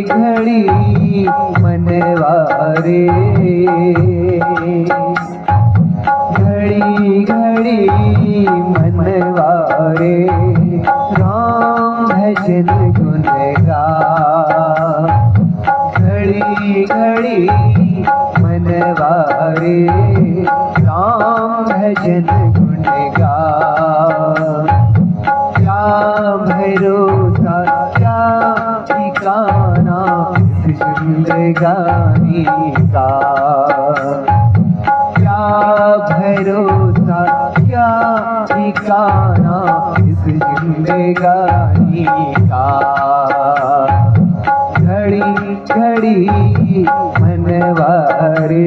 घड़ी मनवारे, घड़ी घड़ी मनवारे, राम भजन गुण गा। घड़ी घड़ी मनवारे, राम भजन गुण गा। क्या भरोसा क्या ठिकाना इस जिंदगानी का, क्या भरोसा क्या ठिकाना इस जिंदगानी का। घड़ी घड़ी मनवारे।